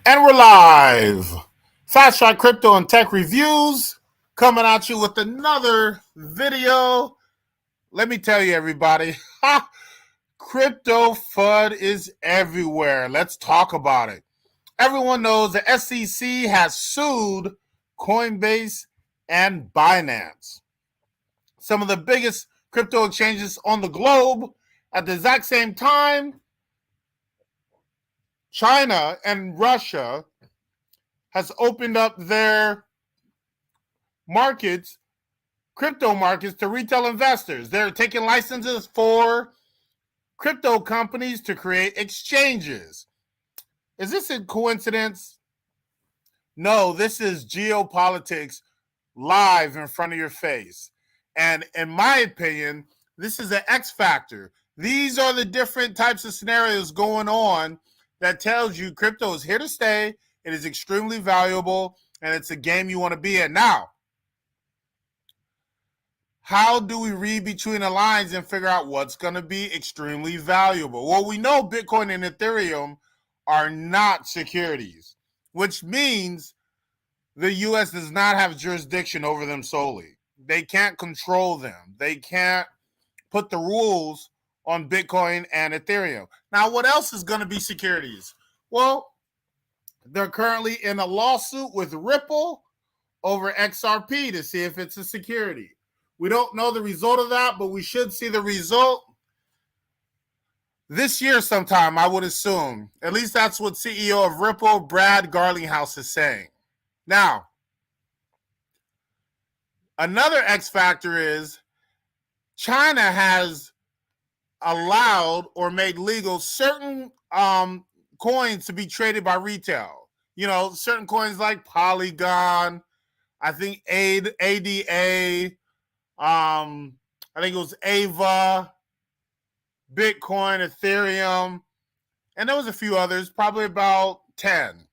And we're live. Fast Track Crypto and Tech Reviews coming at you with another video. Let me tell you, everybody, crypto FUD is everywhere. Let's talk about it. Everyone knows the SEC has sued Coinbase and Binance, some of the biggest crypto exchanges on the globe. At the exact same time, China and Russia has opened up their markets, crypto markets, to retail investors. They're taking licenses for crypto companies to create exchanges. Is this a coincidence? No, this is geopolitics live in front of your face. And in my opinion, this is an X factor. These are the different types of scenarios going on that tells you crypto is here to stay. It is extremely valuable, and it's a game you want to be in. Now, how do we read between the lines and figure out what's going to be extremely valuable? Well, we know Bitcoin and Ethereum are not securities, which means the U.S. does not have jurisdiction over them solely. They can't control them. They can't put the rules on Bitcoin and Ethereum. Now, what else is going to be securities? Well, they're currently in a lawsuit with Ripple over XRP to see if it's a security. We don't know the result of that, but we should see the result this year sometime, I would assume. At least that's what CEO of Ripple, Brad Garlinghouse, is saying. Now, another X factor is China has allowed or made legal certain coins to be traded by retail. You know, certain coins like Polygon, I think ADA, I think it was Ava, Bitcoin, Ethereum, and there was a few others, probably about 10.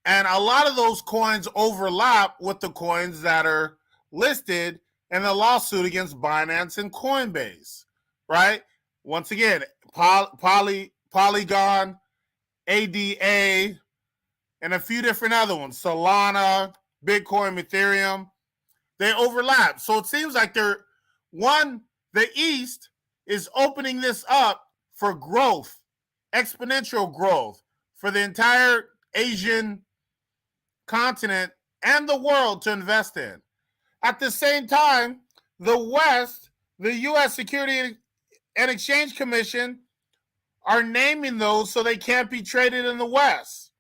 And a lot of those coins overlap with the coins that are listed in the lawsuit against Binance and Coinbase, right? Once again, Polygon, ADA, and a few different other ones, Solana, Bitcoin, Ethereum, they overlap. So it seems like the East is opening this up for growth, exponential growth for the entire Asian continent and the world to invest in. At the same time, the West, the U.S. Securities and Exchange Commission, are naming those so they can't be traded in the West.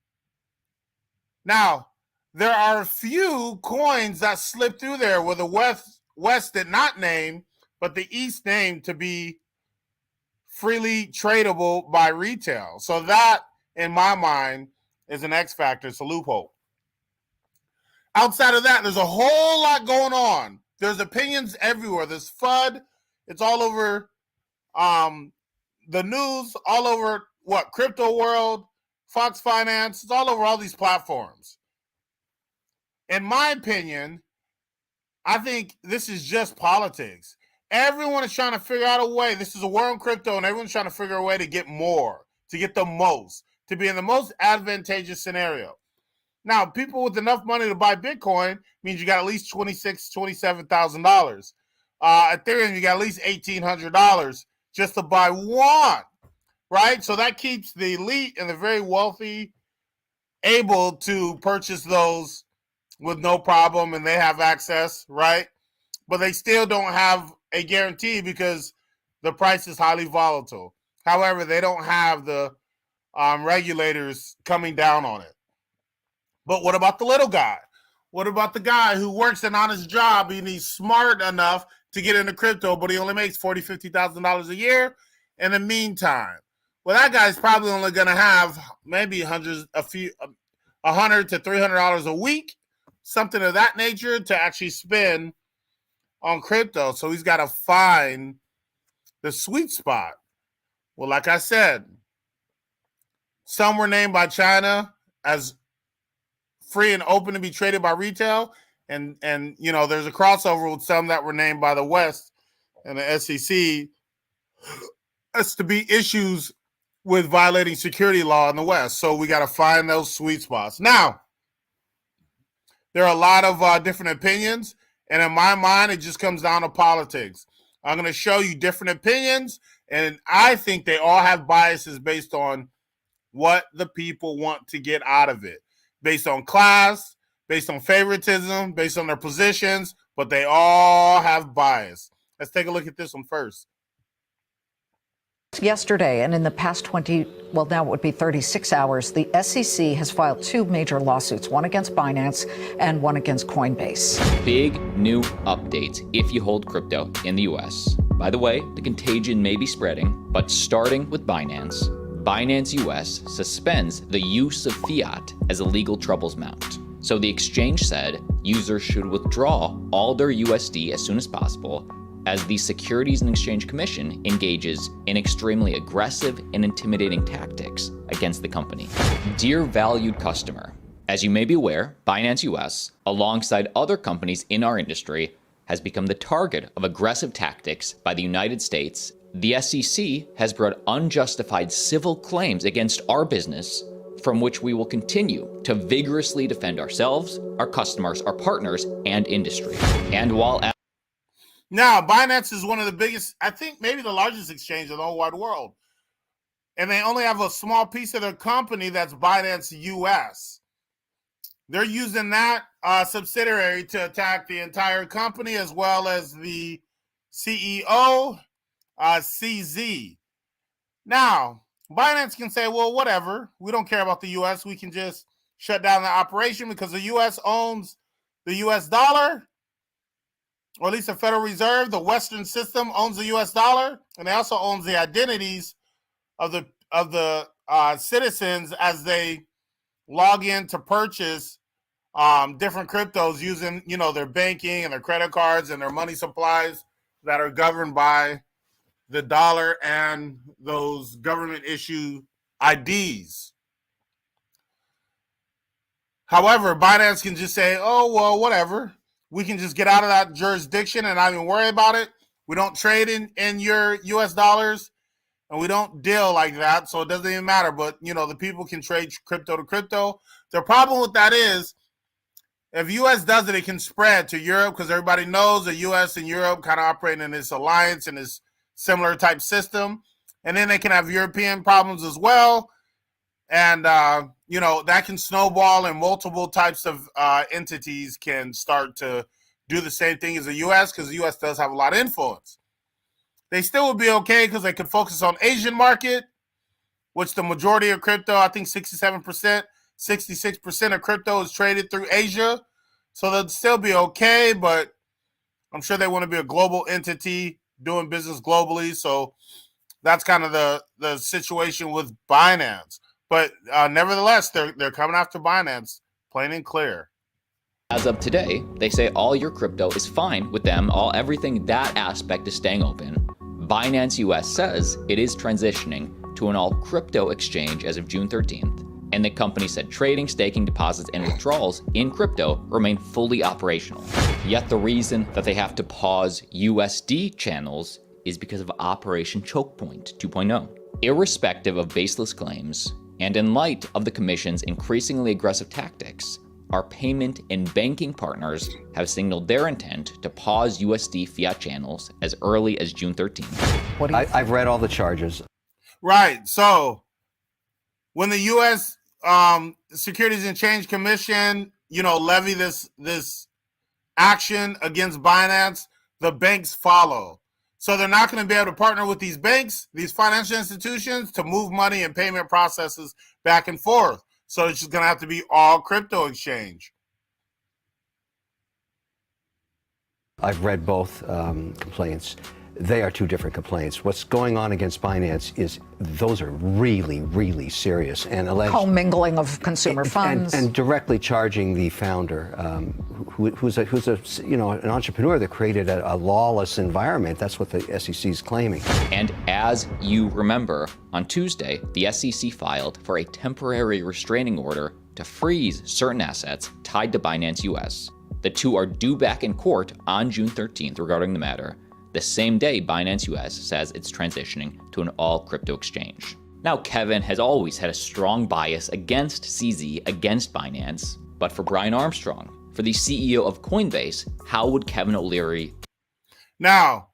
Now, there are a few coins that slip through there where the West did not name, but the East named to be freely tradable by retail. So that, in my mind, is an X factor. It's a loophole. Outside of that, there's a whole lot going on. There's opinions everywhere. There's FUD. It's all over the news, all over Crypto World, Fox Finance. It's all over all these platforms. In my opinion, I think this is just politics. Everyone is trying to figure out a way. This is a war on crypto, and everyone's trying to figure a way to get more, to get the most, to be in the most advantageous scenario. Now, people with enough money to buy Bitcoin means you got at least $26,000, $27,000. Ethereum, you got at least $1,800 just to buy one, right? So that keeps the elite and the very wealthy able to purchase those with no problem, and they have access, right? But they still don't have a guarantee because the price is highly volatile. However, they don't have the regulators coming down on it. But what about the little guy? What about the guy who works an honest job and he's smart enough to get into crypto, but he only makes $40,000, $50,000 a year in the meantime? Well, that guy's probably only going to have maybe $100 to $300 a week, something of that nature, to actually spend on crypto. So he's got to find the sweet spot. Well, like I said, some were named by China as free and open to be traded by retail, and you know, there's a crossover with some that were named by the West and the SEC as to be issues with violating security law in the West. So we got to find those sweet spots. Now, there are a lot of different opinions, and in my mind, it just comes down to politics. I'm going to show you different opinions, and I think they all have biases based on what the people want to get out of it, based on class, based on favoritism, based on their positions, but they all have bias. Let's take a look at this one first. Yesterday, and in the past now it would be 36 hours, the SEC has filed two major lawsuits, one against Binance and one against Coinbase. Big new updates if you hold crypto in the US. By the way, the contagion may be spreading, but starting with Binance, Binance US suspends the use of fiat as a legal troubles mount. So the exchange said users should withdraw all their USD as soon as possible, as the Securities and Exchange Commission engages in extremely aggressive and intimidating tactics against the company. Dear valued customer, as you may be aware, Binance US, alongside other companies in our industry, has become the target of aggressive tactics by the United States. The SEC has brought unjustified civil claims against our business, from which we will continue to vigorously defend ourselves, our customers, our partners, and industry. And while now, Binance is one of the biggest, I think maybe the largest exchange in the whole wide world. And they only have a small piece of their company that's Binance US. They're using that subsidiary to attack the entire company as well as the CEO, CZ. Now, Binance can say, well, whatever. We don't care about the US. We can just shut down the operation because the US owns the US dollar. Or at least the Federal Reserve, the Western system owns the U.S. dollar, and they also owns the identities of the citizens as they log in to purchase different cryptos using, their banking and their credit cards and their money supplies that are governed by the dollar and those government issue IDs. However, Binance can just say, oh, well, whatever. We can just get out of that jurisdiction and not even worry about it. We don't trade in your US dollars and we don't deal like that. So it doesn't even matter. But, the people can trade crypto to crypto. The problem with that is if US does it, it can spread to Europe because everybody knows the US and Europe kind of operate in this alliance and this similar type system. And then they can have European problems as well. And, that can snowball and multiple types of entities can start to do the same thing as the U.S. because the U.S. does have a lot of influence. They still would be okay because they could focus on Asian market, which the majority of crypto, I think 67%, 66% of crypto is traded through Asia. So they'd still be okay, but I'm sure they want to be a global entity doing business globally. So that's kind of the situation with Binance. But nevertheless, they're coming after Binance, plain and clear. As of today, they say all your crypto is fine with them, everything that aspect is staying open. Binance US says it is transitioning to an all crypto exchange as of June 13th, and the company said trading, staking, deposits, and withdrawals in crypto remain fully operational. Yet the reason that they have to pause USD channels is because of Operation Chokepoint 2.0. Irrespective of baseless claims, and in light of the Commission's increasingly aggressive tactics, our payment and banking partners have signaled their intent to pause USD fiat channels as early as June 13th. I've read all the charges. Right. So when the U.S. Securities and Exchange Commission, levy this action against Binance, the banks follow. So they're not going to be able to partner with these banks, these financial institutions, to move money and payment processes back and forth. So it's just going to have to be all crypto exchange. I've read both complaints. They are two different complaints. What's going on against Binance is those are really, really serious and alleged commingling of consumer funds and directly charging the founder, who's an entrepreneur that created a lawless environment. That's what the SEC is claiming. And as you remember, on Tuesday, the SEC filed for a temporary restraining order to freeze certain assets tied to Binance US. The two are due back in court on June 13th regarding the matter, the same day Binance US says it's transitioning to an all-crypto exchange. Now, Kevin has always had a strong bias against CZ, against Binance, but for Brian Armstrong, for the CEO of Coinbase, how would Kevin O'Leary? Now,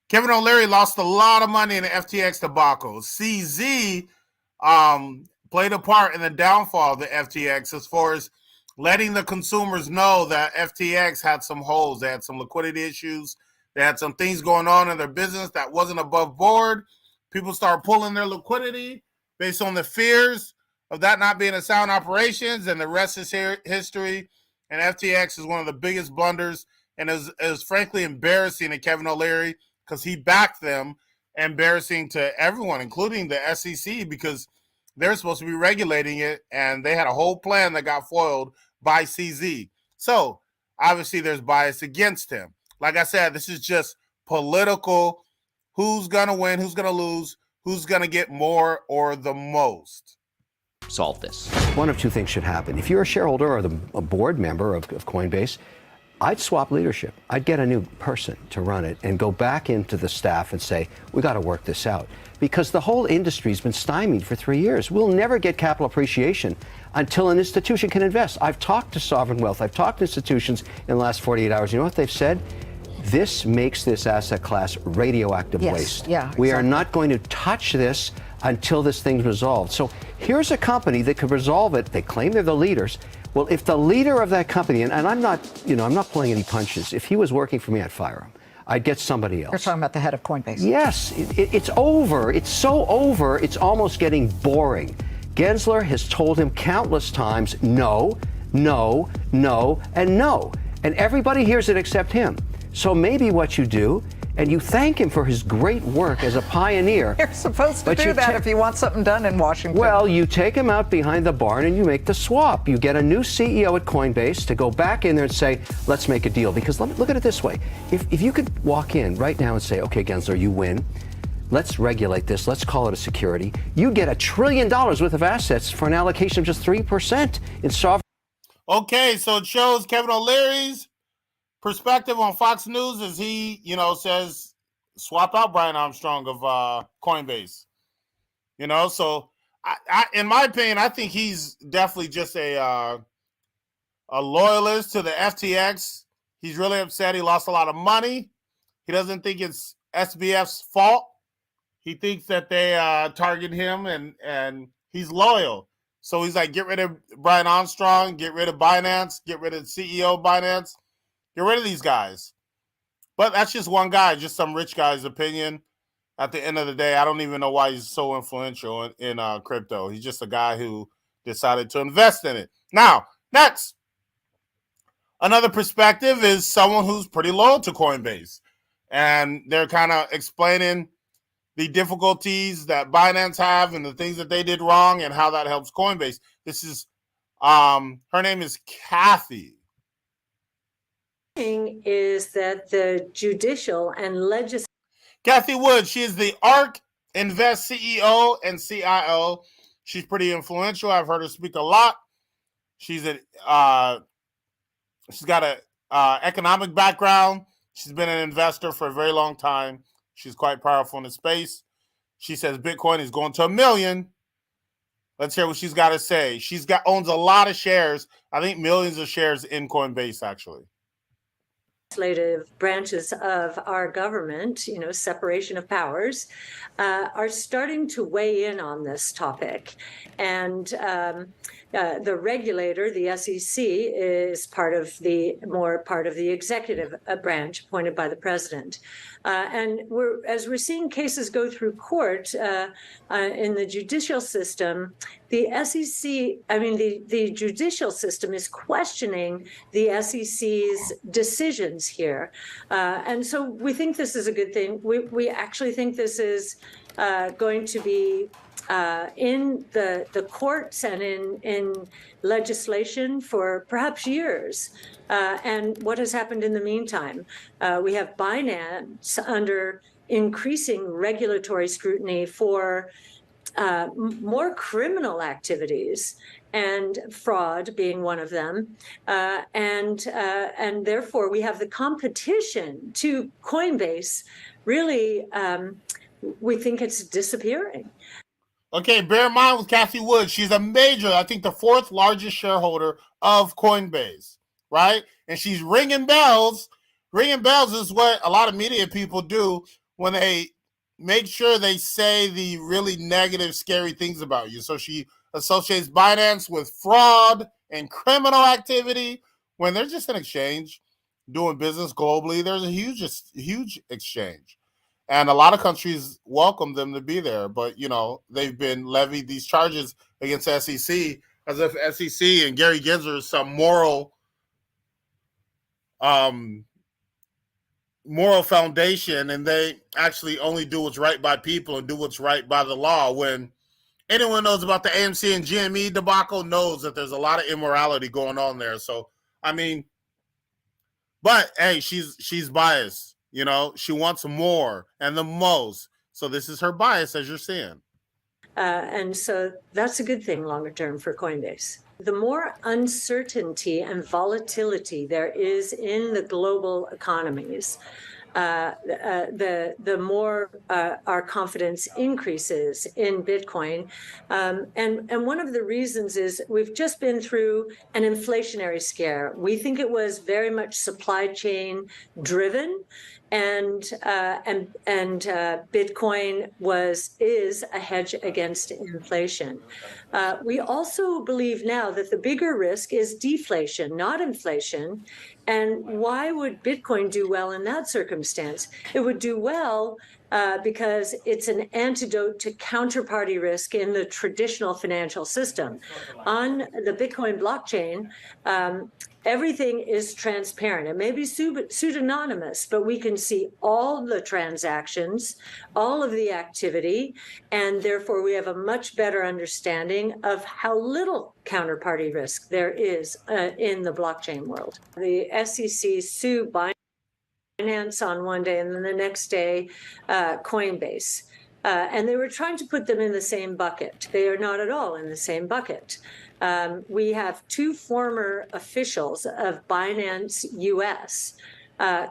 Kevin O'Leary lost a lot of money in the FTX debacle. CZ played a part in the downfall of the FTX as far as letting the consumers know that FTX had some holes. They had some liquidity issues. They had some things going on in their business that wasn't above board. People started pulling their liquidity based on the fears of that not being a sound operations, and the rest is history. And FTX is one of the biggest blunders, and it was frankly embarrassing to Kevin O'Leary because he backed them, embarrassing to everyone, including the SEC, because they're supposed to be regulating it, and they had a whole plan that got foiled by CZ. So obviously there's bias against him. Like I said, this is just political. Who's going to win? Who's going to lose? Who's going to get more or the most? Solve this. One of two things should happen. If you're a shareholder or a board member of Coinbase, I'd swap leadership. I'd get a new person to run it and go back into the staff and say, we got to work this out. Because the whole industry's been stymied for 3 years. We'll never get capital appreciation until an institution can invest. I've talked to sovereign wealth. I've talked to institutions in the last 48 hours. You know what they've said? This makes this asset class radioactive waste. Yeah, exactly. We are not going to touch this until this thing's resolved. So here's a company that could resolve it. They claim they're the leaders. Well, if the leader of that company, and I'm not pulling any punches. If he was working for me, I'd fire him. I'd get somebody else. You're talking about the head of Coinbase. Yes, it's over. It's so over, it's almost getting boring. Gensler has told him countless times, no, no, no, and no. And everybody hears it except him. So maybe what you do, and you thank him for his great work as a pioneer. You're supposed to do that if you want something done in Washington. Well, you take him out behind the barn and you make the swap. You get a new CEO at Coinbase to go back in there and say, let's make a deal. Because look at it this way. If you could walk in right now and say, okay, Gensler, you win. Let's regulate this. Let's call it a security. You get $1 trillion worth of assets for an allocation of just 3% in sovereign. Okay, so it shows Kevin O'Leary's perspective on Fox News as he, says swap out Brian Armstrong of Coinbase. So I, in my opinion, I think he's definitely just a loyalist to the FTX. He's really upset. He lost a lot of money. He doesn't think it's SBF's fault. He thinks that they target him, and he's loyal. So he's like, get rid of Brian Armstrong, get rid of Binance, get rid of the CEO of Binance. Get rid of these guys. But that's just one guy, just some rich guy's opinion. At the end of the day, I don't even know why he's so influential in crypto. He's just a guy who decided to invest in it. Now, next. Another perspective is someone who's pretty loyal to Coinbase. And they're kind of explaining the difficulties that Binance have and the things that they did wrong and how that helps Coinbase. This is, her name is Kathy. Is that the judicial and legislative. Kathy Wood, she is the ARK Invest CEO and CIO. She's pretty influential. I've heard her speak a lot. She's got a economic background. She's been an investor for a very long time. She's quite powerful in the space. She says Bitcoin is going to 1 million. Let's hear what she's got to say. Owns a lot of shares. I think millions of shares in Coinbase, actually. Legislative branches of our government, separation of powers, are starting to weigh in on this topic. And the regulator, the SEC, is part of the executive branch appointed by the president. And as we're seeing cases go through court in the judicial system, the the judicial system is questioning the SEC's decisions here. And so we think this is a good thing. We actually think this is going to be in the courts and in legislation for perhaps years. And what has happened in the meantime? We have Binance under increasing regulatory scrutiny for more criminal activities, and fraud being one of them. And therefore, we have the competition to Coinbase. Really, we think it's disappearing. Okay, bear in mind with Kathy Wood, she's a major, I think the fourth largest shareholder of Coinbase, right? And she's ringing bells. Ringing bells is what a lot of media people do when they make sure they say the really negative, scary things about you. So she associates Binance with fraud and criminal activity when they're just an exchange doing business globally. There's a huge exchange. And a lot of countries welcome them to be there, but they've been levied these charges against the SEC as if SEC and Gary Gensler is some moral foundation, and they actually only do what's right by people and do what's right by the law. When anyone knows about the AMC and GME debacle knows that there's a lot of immorality going on there. So, I mean, but hey, she's biased. She wants more and the most. So this is her bias, as you're seeing. And so that's a good thing longer term for Coinbase. The more uncertainty and volatility there is in the global economies, the more our confidence increases in Bitcoin. And one of the reasons is we've just been through an inflationary scare. We think it was very much supply chain driven. And Bitcoin is a hedge against inflation. We also believe now that the bigger risk is deflation, not inflation. And why would Bitcoin do well in that circumstance? It would do well because it's an antidote to counterparty risk in the traditional financial system. On the Bitcoin blockchain, everything is transparent. It may be pseudonymous, but we can see all the transactions, all of the activity, and therefore we have a much better understanding of how little counterparty risk there is in the blockchain world. The SEC sued Binance on one day, and then the next day, Coinbase. And they were trying to put them in the same bucket. They are not at all in the same bucket. We have two former officials of Binance US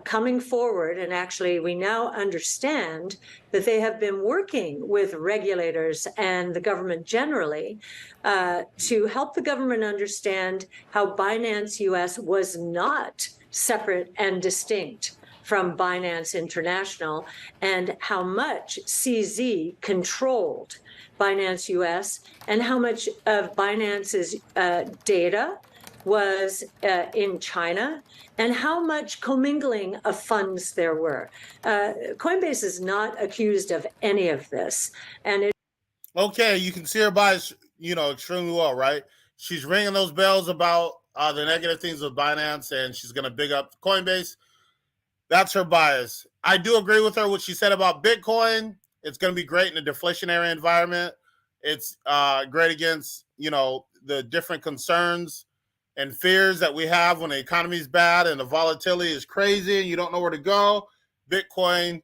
coming forward, and actually we now understand that they have been working with regulators and the government generally to help the government understand how Binance US was not separate and distinct from Binance International, and how much CZ controlled Binance US, and how much of Binance's data was in China, and how much commingling of funds there were. Coinbase is not accused of any of this. And okay, you can see her bias, extremely well, right? She's ringing those bells about the negative things with Binance, and she's going to big up Coinbase. That's her bias. I do agree with her what she said about Bitcoin. It's going to be great in a deflationary environment. It's great against, the different concerns and fears that we have when the economy is bad and the volatility is crazy and you don't know where to go. Bitcoin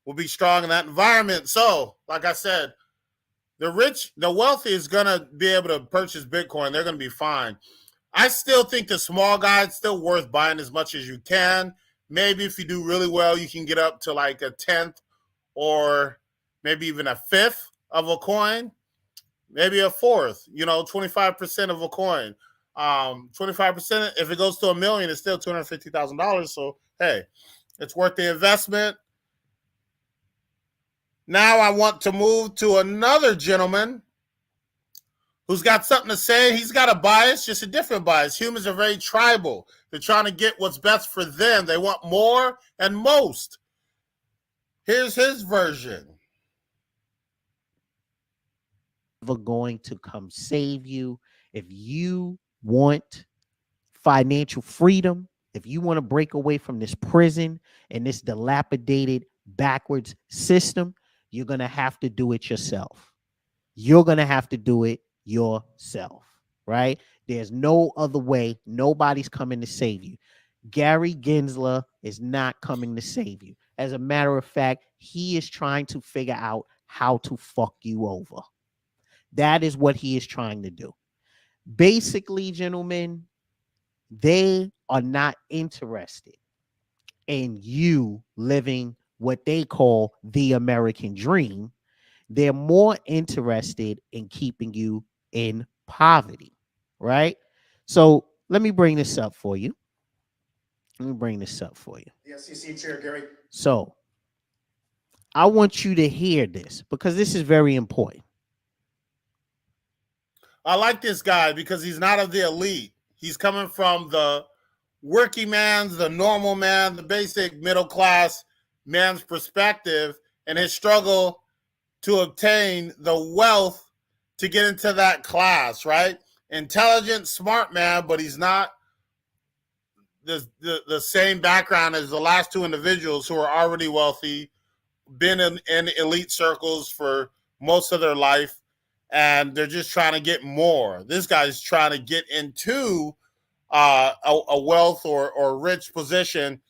will be strong in that environment. So, like I said, the rich, the wealthy is going to be able to purchase Bitcoin. They're going to be fine. I still think the small guy is still worth buying as much as you can. Maybe if you do really well, you can get up to like a 10th or maybe even a 5th of a coin, maybe a 4th, 25% of a coin. 25%, if it goes to $1 million, it's still $250,000. So, hey, it's worth the investment. Now I want to move to another gentleman who's got something to say. He's got a bias, just a different bias. Humans are very tribal. They're trying to get what's best for them. They want more and most. Here's his version. Never going to come save you. If you want financial freedom, if you want to break away from this prison and this dilapidated, backwards system, you're going to have to do it yourself. You're going to have to do it yourself, right? There's no other way. Nobody's coming to save you. Gary Gensler is not coming to save you. As a matter of fact, he is trying to figure out how to fuck you over. That is what he is trying to do. Basically, gentlemen, they are not interested in you living what they call the American dream. They're more interested in keeping you in poverty, right? So let me bring this up for you. The SEC Chair Gary. So I want you to hear this because this is very important. I like this guy because he's not of the elite. He's coming from the working man's, the normal man, the basic middle class man's perspective, and his struggle to obtain the wealth to get into that class, right? Intelligent, smart man, but he's not the same background as the last two individuals who are already wealthy, been in elite circles for most of their life, and they're just trying to get more. This guy's trying to get into a wealth or rich position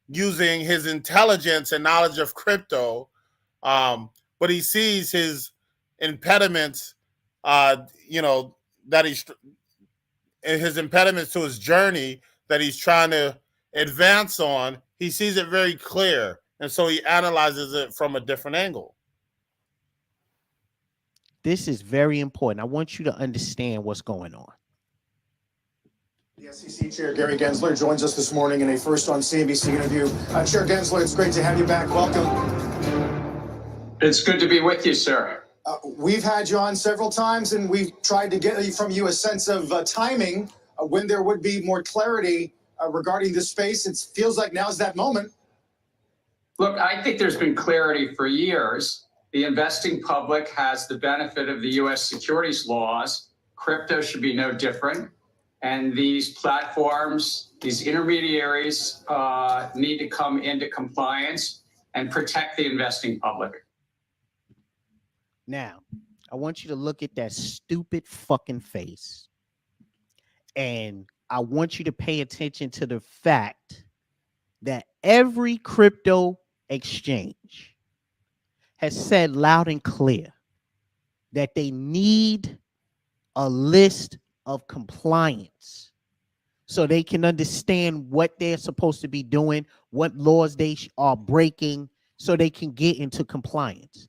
using his intelligence and knowledge of crypto, but he sees his impediments, that his impediments to his journey that he's trying to advance on. He sees it very clear, and so he analyzes it from a different angle. This is very important. I want you to understand what's going on. The SEC Chair Gary Gensler joins us this morning in a first on CNBC interview. Chair Gensler, it's great to have you back. Welcome. It's good to be with you, sir. We've had you on several times, and we've tried to get from you a sense of timing when there would be more clarity regarding this space. It feels like now's that moment. Look, I think there's been clarity for years. The investing public has the benefit of the U.S. securities laws. Crypto should be no different. And these platforms, these intermediaries need to come into compliance and protect the investing public. Now, I want you to look at that stupid fucking face. And I want you to pay attention to the fact that every crypto exchange has said loud and clear that they need a list of compliance so they can understand what they're supposed to be doing, what laws they are breaking, so they can get into compliance.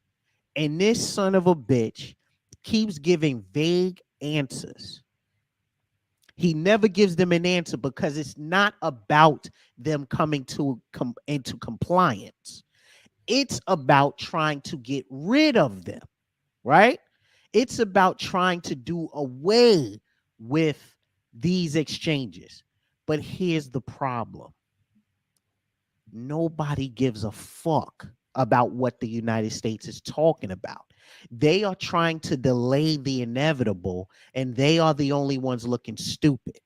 And this son of a bitch keeps giving vague answers. He never gives them an answer because it's not about them coming into compliance. It's about trying to get rid of them, right? It's about trying to do away with these exchanges. But here's the problem. Nobody gives a fuck about what the United States is talking about. They are trying to delay the inevitable, and they are the only ones looking stupid.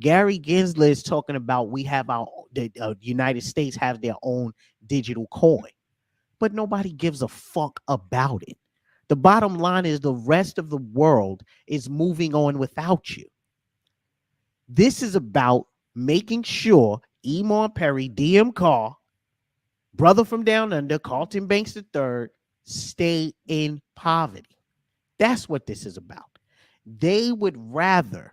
Gary Gensler is talking about the United States have their own digital coin, but nobody gives a fuck about it. The bottom line is the rest of the world is moving on without you. This is about making sure Emon Perry, DM Carr, brother from down under, Carlton Banks III, stay in poverty. That's what this is about. They would rather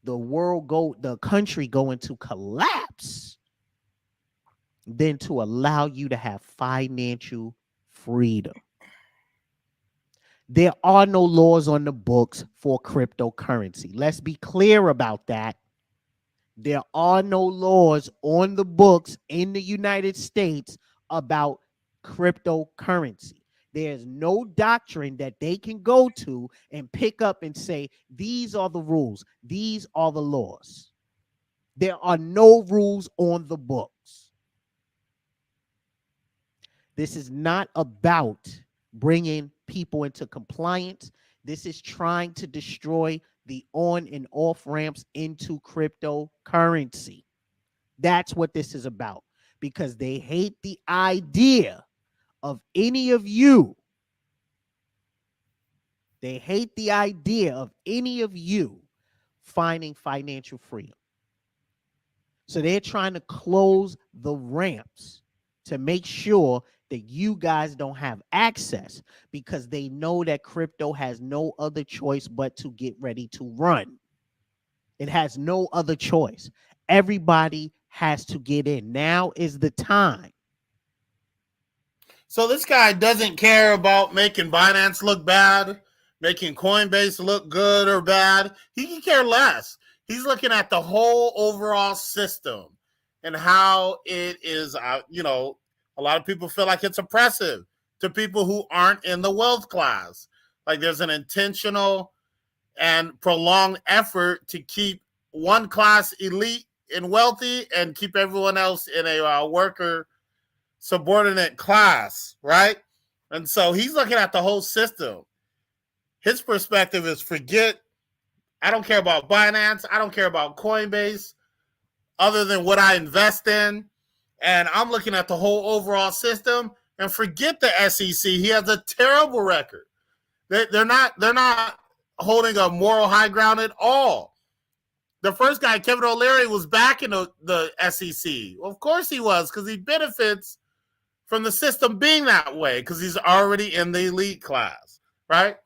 the country go into collapse than to allow you to have financial freedom. There are no laws on the books for cryptocurrency. Let's be clear about that. There are no laws on the books in the United States about cryptocurrency. There's no doctrine that they can go to and pick up and say, these are the rules, these are the laws. There are no rules on the books. This is not about bringing people into compliance. This is trying to destroy the on and off ramps into cryptocurrency. That's what this is about, because they hate the idea of any of you. They hate the idea of any of you finding financial freedom. So they're trying to close the ramps to make sure that you guys don't have access, because they know that crypto has no other choice but to get ready to run. It has no other choice. Everybody has to get in. Now is the time. So this guy doesn't care about making Binance look bad, making Coinbase look good or bad. He can care less. He's looking at the whole overall system and how it is, a lot of people feel like it's oppressive to people who aren't in the wealth class. Like there's an intentional and prolonged effort to keep one class elite and wealthy and keep everyone else in a worker subordinate class, right? And so he's looking at the whole system. His perspective is I don't care about Binance. I don't care about Coinbase other than what I invest in. And I'm looking at the whole overall system and forget the SEC. He has a terrible record. They're not holding a moral high ground at all. The first guy, Kevin O'Leary, was back in the SEC. Well, of course he was, because he benefits from the system being that way because he's already in the elite class, right?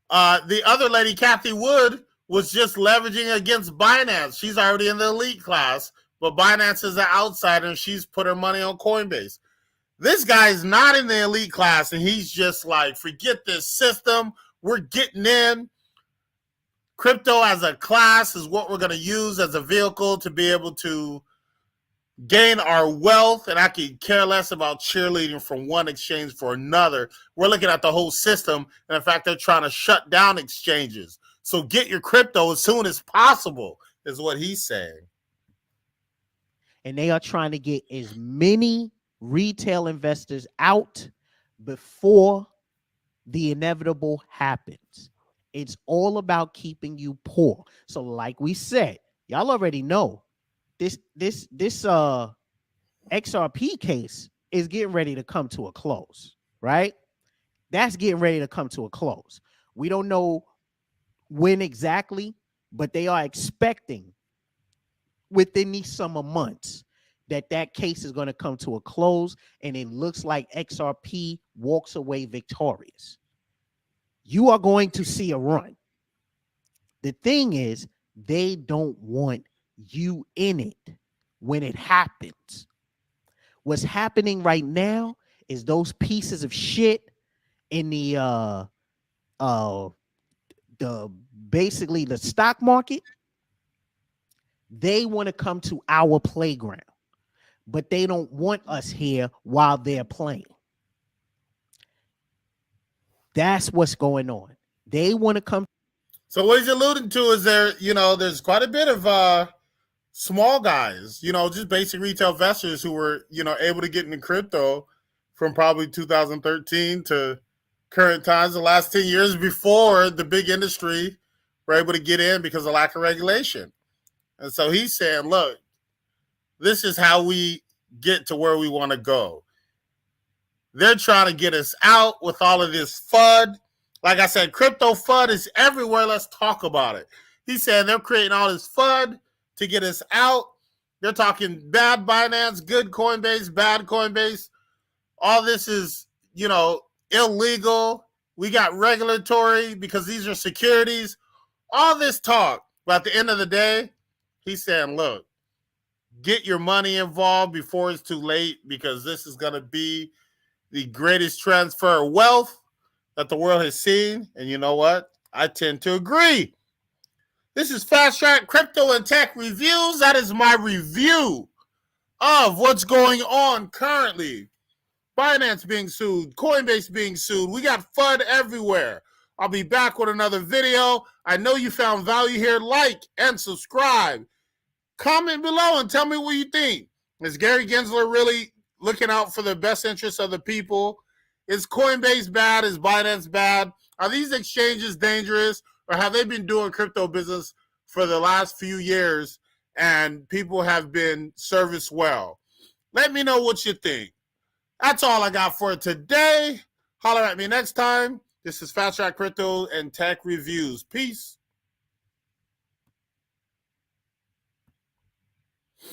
The other lady, Kathy Wood, was just leveraging against Binance. She's already in the elite class, but Binance is an outsider and she's put her money on Coinbase. This guy is not in the elite class and he's just like, forget this system. We're getting in. Crypto as a class is what we're going to use as a vehicle to be able to gain our wealth, and I could care less about cheerleading from one exchange for another. We're looking at the whole system, and in fact, they're trying to shut down exchanges. So get your crypto as soon as possible, is what he's saying. And they are trying to get as many retail investors out before the inevitable happens. It's all about keeping you poor. So like we said, y'all already know this XRP case is getting ready to come to a close, right? That's getting ready to come to a close. We don't know when exactly, but they are expecting within these summer months that case is going to come to a close, and it looks like XRP walks away victorious. You are going to see a run. The thing is, they don't want you in it when it happens. What's happening right now is those pieces of shit in the basically the stock market, they want to come to our playground, but they don't want us here while they're playing. That's what's going on. They want to come. So what he's alluding to is there's quite a bit of small guys, just basic retail investors who were, able to get into crypto from probably 2013 to current times, the last 10 years before the big industry were able to get in because of lack of regulation. And so he's saying, look, this is how we get to where we want to go. They're trying to get us out with all of this FUD. Like I said, crypto FUD is everywhere. Let's talk about it. He said they're creating all this FUD to get us out. They're talking bad Binance, good Coinbase, bad Coinbase. All this is, illegal. We got regulatory because these are securities. All this talk. But at the end of the day, he's saying, look, get your money involved before it's too late, because this is going to be the greatest transfer of wealth that the world has seen. And you know what? I tend to agree. This is Fast Track Crypto and Tech Reviews. That is my review of what's going on currently. Binance being sued, Coinbase being sued. We got FUD everywhere. I'll be back with another video. I know you found value here. Like and subscribe. Comment below and tell me what you think. Is Gary Gensler really looking out for the best interests of the people? Is Coinbase bad? Is Binance bad? Are these exchanges dangerous? Or have they been doing crypto business for the last few years and people have been serviced well? Let me know what you think. That's all I got for today. Holler at me next time. This is Fast Track Crypto and Tech Reviews. Peace.